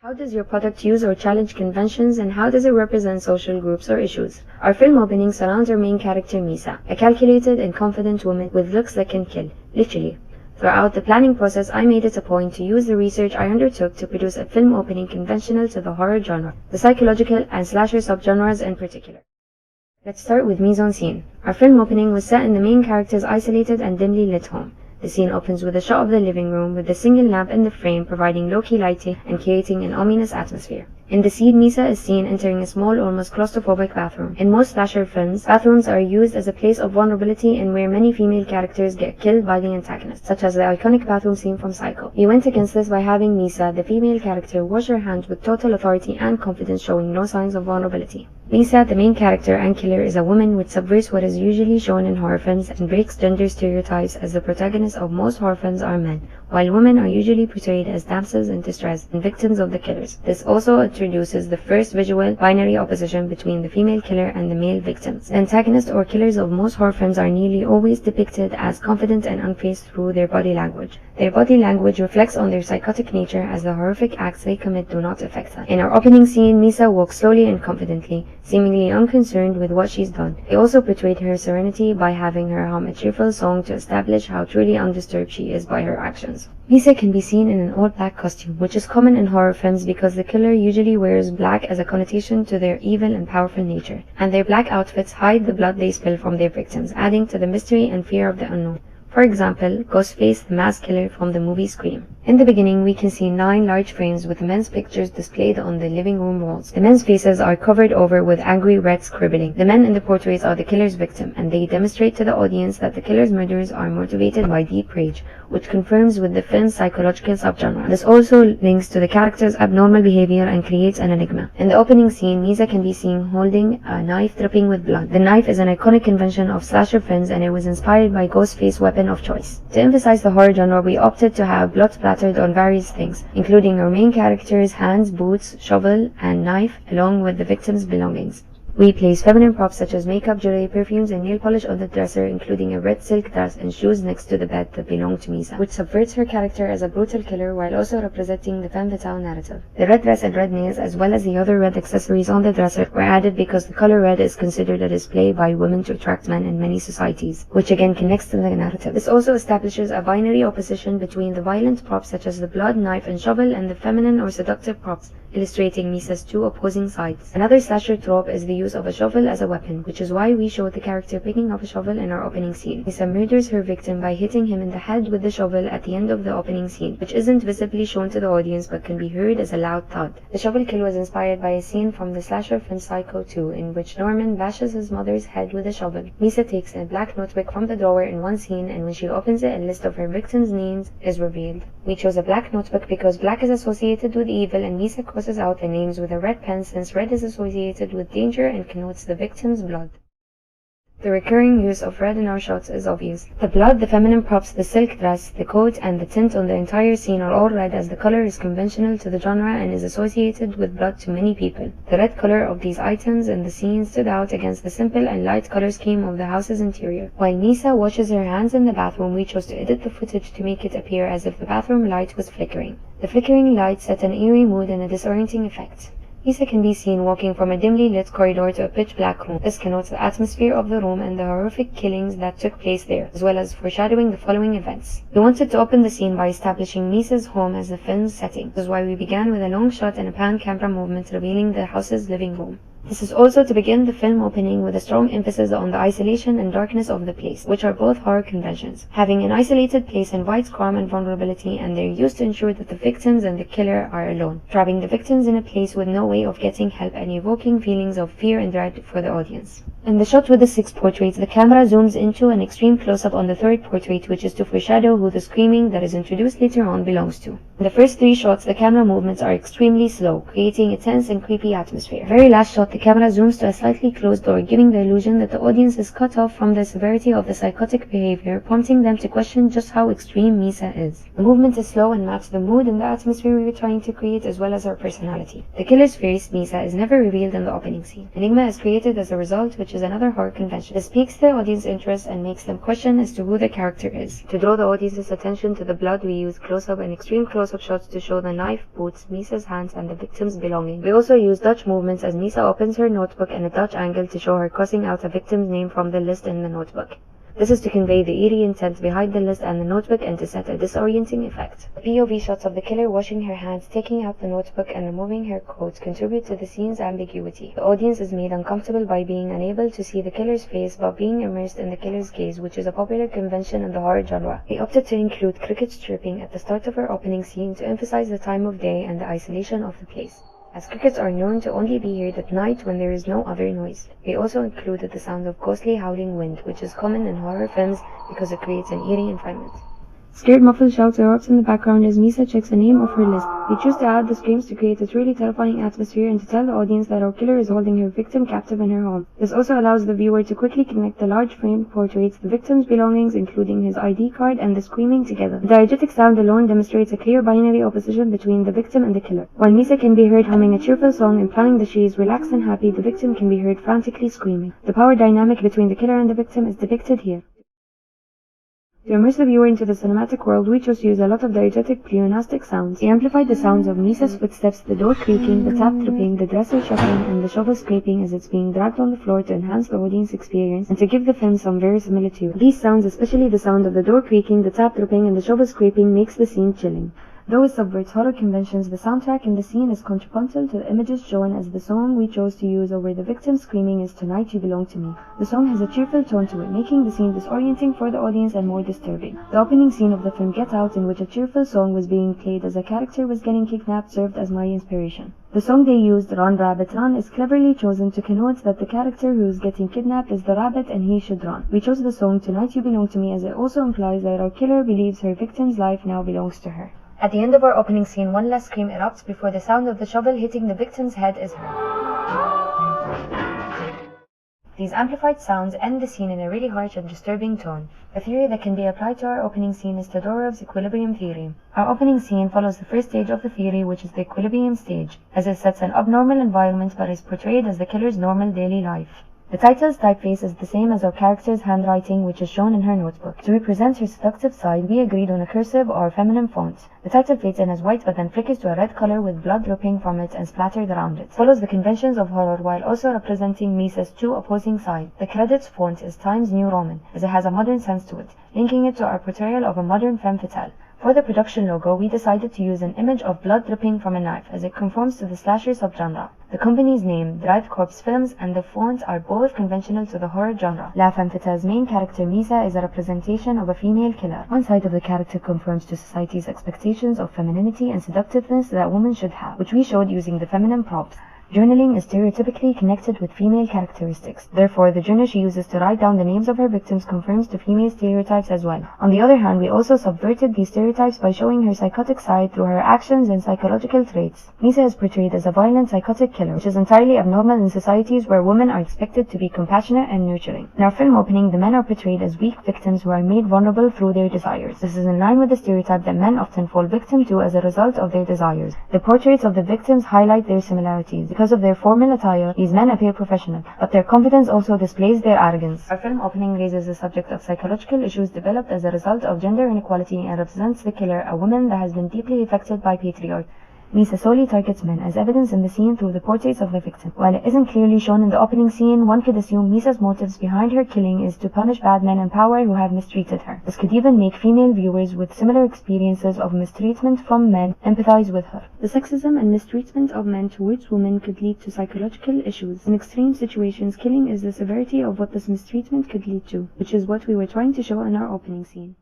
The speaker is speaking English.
How does your product use or challenge conventions, and how does it represent social groups or issues? Our film opening surrounds our main character Misa, a calculated and confident woman with looks that can kill, literally. Throughout the planning process, I made it a point to use the research I undertook to produce a film opening conventional to the horror genre, the psychological and slasher subgenres in particular. Let's start with mise en scene. Our film opening was set in the main character's isolated and dimly lit home. The scene opens with a shot of the living room with a single lamp in the frame providing low-key lighting and creating an ominous atmosphere. In the scene, Misa is seen entering a small, almost claustrophobic bathroom. In most slasher films, bathrooms are used as a place of vulnerability and where many female characters get killed by the antagonist, such as the iconic bathroom scene from Psycho. We went against this by having Misa, the female character, wash her hands with total authority and confidence, showing no signs of vulnerability. Misa, the main character and killer, is a woman which subverts what is usually shown in horror films and breaks gender stereotypes, as the protagonists of most horror films are men, while women are usually portrayed as damsels in distress and victims of the killers. This also introduces the first visual binary opposition between the female killer and the male victims. The antagonists or killers of most horror films are nearly always depicted as confident and unfazed through their body language. Their body language reflects on their psychotic nature, as the horrific acts they commit do not affect them. In our opening scene, Misa walks slowly and confidently, seemingly unconcerned with what she's done. They also portrayed her serenity by having her hum a cheerful song to establish how truly undisturbed she is by her actions. Misa can be seen in an all-black costume, which is common in horror films because the killer usually wears black as a connotation to their evil and powerful nature, and their black outfits hide the blood they spill from their victims, adding to the mystery and fear of the unknown. For example, Ghostface, the masked killer from the movie Scream. In the beginning, we can see 9 large frames with men's pictures displayed on the living room walls. The men's faces are covered over with angry red scribbling. The men in the portraits are the killer's victim, and they demonstrate to the audience that the killer's murders are motivated by deep rage, which confirms with the film's psychological subgenre. This also links to the character's abnormal behavior and creates an enigma. In the opening scene, Misa can be seen holding a knife dripping with blood. The knife is an iconic convention of slasher films, and it was inspired by Ghostface's weapon of choice. To emphasize the horror genre, we opted to have blood splattered on various things, including our main character's hands, boots, shovel, and knife, along with the victim's belongings. We place feminine props such as makeup, jewelry, perfumes, and nail polish on the dresser, including a red silk dress and shoes next to the bed that belong to Misa, which subverts her character as a brutal killer while also representing the femme fatale narrative. The red dress and red nails, as well as the other red accessories on the dresser, were added because the color red is considered a display by women to attract men in many societies, which again connects to the narrative. This also establishes a binary opposition between the violent props such as the blood, knife, and shovel and the feminine or seductive props, illustrating Misa's 2 opposing sides. Another slasher trope is the use of a shovel as a weapon, which is why we showed the character picking up a shovel in our opening scene. Misa murders her victim by hitting him in the head with the shovel at the end of the opening scene, which isn't visibly shown to the audience but can be heard as a loud thud. The shovel kill was inspired by a scene from the slasher film Psycho 2, in which Norman bashes his mother's head with a shovel. Misa takes a black notebook from the drawer in one scene, and when she opens it, a list of her victims' names is revealed. We chose a black notebook because black is associated with evil, and Misa crosses out the names with a red pen since red is associated with danger and connotes the victim's blood. The recurring use of red in our shots is obvious. The blood, the feminine props, the silk dress, the coat, and the tint on the entire scene are all red, as the color is conventional to the genre and is associated with blood to many people. The red color of these items in the scene stood out against the simple and light color scheme of the house's interior. While Misa washes her hands in the bathroom, we chose to edit the footage to make it appear as if the bathroom light was flickering. The flickering light set an eerie mood and a disorienting effect. Misa can be seen walking from a dimly lit corridor to a pitch-black room. This connotes the atmosphere of the room and the horrific killings that took place there, as well as foreshadowing the following events. We wanted to open the scene by establishing Misa's home as the film's setting. This is why we began with a long shot and a pan camera movement revealing the house's living room. This is also to begin the film opening with a strong emphasis on the isolation and darkness of the place, which are both horror conventions. Having an isolated place invites calm and vulnerability, and they're used to ensure that the victims and the killer are alone, trapping the victims in a place with no way of getting help and evoking feelings of fear and dread for the audience. In the shot with the 6 portraits, the camera zooms into an extreme close-up on the 3rd portrait, which is to foreshadow who the screaming that is introduced later on belongs to. In the first 3 shots, the camera movements are extremely slow, creating a tense and creepy atmosphere. The very last shot shot, the camera zooms to a slightly closed door, giving the illusion that the audience is cut off from the severity of the psychotic behavior, prompting them to question just how extreme Misa is. The movement is slow and matches the mood and the atmosphere we were trying to create, as well as her personality. The killer's face, Misa, is never revealed in the opening scene. Enigma is created as a result, which is another horror convention. This piques the audience interest and makes them question as to who the character is. To draw the audience's attention to the blood, we use close-up and extreme close-up shots to show the knife, boots, Misa's hands, and the victim's belongings. We also use Dutch movements as Misa opens her notebook and a Dutch angle to show her crossing out a victim's name from the list in the notebook. This is to convey the eerie intent behind the list and the notebook and to set a disorienting effect. The POV shots of the killer washing her hands, taking out the notebook, and removing her coat contribute to the scene's ambiguity. The audience is made uncomfortable by being unable to see the killer's face but being immersed in the killer's gaze, which is a popular convention in the horror genre. We opted to include crickets chirping at the start of our opening scene to emphasize the time of day and the isolation of the place, as crickets are known to only be heard at night when there is no other noise. We also included the sound of ghostly howling wind, which is common in horror films because it creates an eerie environment. Scared muffled shouts erupt in the background as Misa checks the name of her list. We choose to add the screams to create a truly terrifying atmosphere and to tell the audience that our killer is holding her victim captive in her home. This also allows the viewer to quickly connect the large frame portraits, the victim's belongings including his ID card, and the screaming together. The diegetic sound alone demonstrates a clear binary opposition between the victim and the killer. While Misa can be heard humming a cheerful song implying that she is relaxed and happy, the victim can be heard frantically screaming. The power dynamic between the killer and the victim is depicted here. To immerse the viewer into the cinematic world, we chose to use a lot of diegetic pleonastic sounds. We amplified the sounds of Misa's footsteps, the door creaking, the tap tripping, the dresser shuffling, and the shovel scraping as it's being dragged on the floor to enhance the audience experience and to give the film some verisimilitude. These sounds, especially the sound of the door creaking, the tap tripping, and the shovel scraping, makes the scene chilling. Though it subverts horror conventions, the soundtrack in the scene is contrapuntal to the images shown, as the song we chose to use over the victim screaming is "Tonight You Belong to Me." The song has a cheerful tone to it, making the scene disorienting for the audience and more disturbing. The opening scene of the film Get Out, in which a cheerful song was being played as a character was getting kidnapped, served as my inspiration. The song they used, "Run Rabbit Run," is cleverly chosen to connote that the character who is getting kidnapped is the rabbit and he should run. We chose the song "Tonight You Belong to Me" as it also implies that our killer believes her victim's life now belongs to her. At the end of our opening scene, one last scream erupts before the sound of the shovel hitting the victim's head is heard. These amplified sounds end the scene in a really harsh and disturbing tone. A theory that can be applied to our opening scene is Todorov's equilibrium theory. Our opening scene follows the first stage of the theory, which is the equilibrium stage, as it sets an abnormal environment but is portrayed as the killer's normal daily life. The title's typeface is the same as our character's handwriting, which is shown in her notebook. To represent her seductive side, we agreed on a cursive or feminine font. The title fades in as white but then flickers to a red color with blood dripping from it and splattered around it. It follows the conventions of horror while also representing Misa's two opposing sides. The credits font is Times New Roman, as it has a modern sense to it, linking it to our portrayal of a modern femme fatale. For the production logo, we decided to use an image of blood dripping from a knife, as it conforms to the slasher subgenre. The company's name, Drive Corpse Films, and the font are both conventional to the horror genre. La Femme Fatale's main character, Misa, is a representation of a female killer. One side of the character conforms to society's expectations of femininity and seductiveness that women should have, which we showed using the feminine props. Journaling is stereotypically connected with female characteristics. Therefore, the journal she uses to write down the names of her victims conforms to female stereotypes as well. On the other hand, we also subverted these stereotypes by showing her psychotic side through her actions and psychological traits. Misa is portrayed as a violent psychotic killer, which is entirely abnormal in societies where women are expected to be compassionate and nurturing. In our film opening, the men are portrayed as weak victims who are made vulnerable through their desires. This is in line with the stereotype that men often fall victim to as a result of their desires. The portraits of the victims highlight their similarities. Because of their formal attire, these men appear professional, but their confidence also displays their arrogance. Our film opening raises the subject of psychological issues developed as a result of gender inequality and represents the killer, a woman that has been deeply affected by patriarchy. Misa solely targets men, as evidenced in the scene through the portraits of the victim. While it isn't clearly shown in the opening scene, one could assume Misa's motives behind her killing is to punish bad men in power who have mistreated her. This could even make female viewers with similar experiences of mistreatment from men empathize with her. The sexism and mistreatment of men towards women could lead to psychological issues. In extreme situations, killing is the severity of what this mistreatment could lead to, which is what we were trying to show in our opening scene.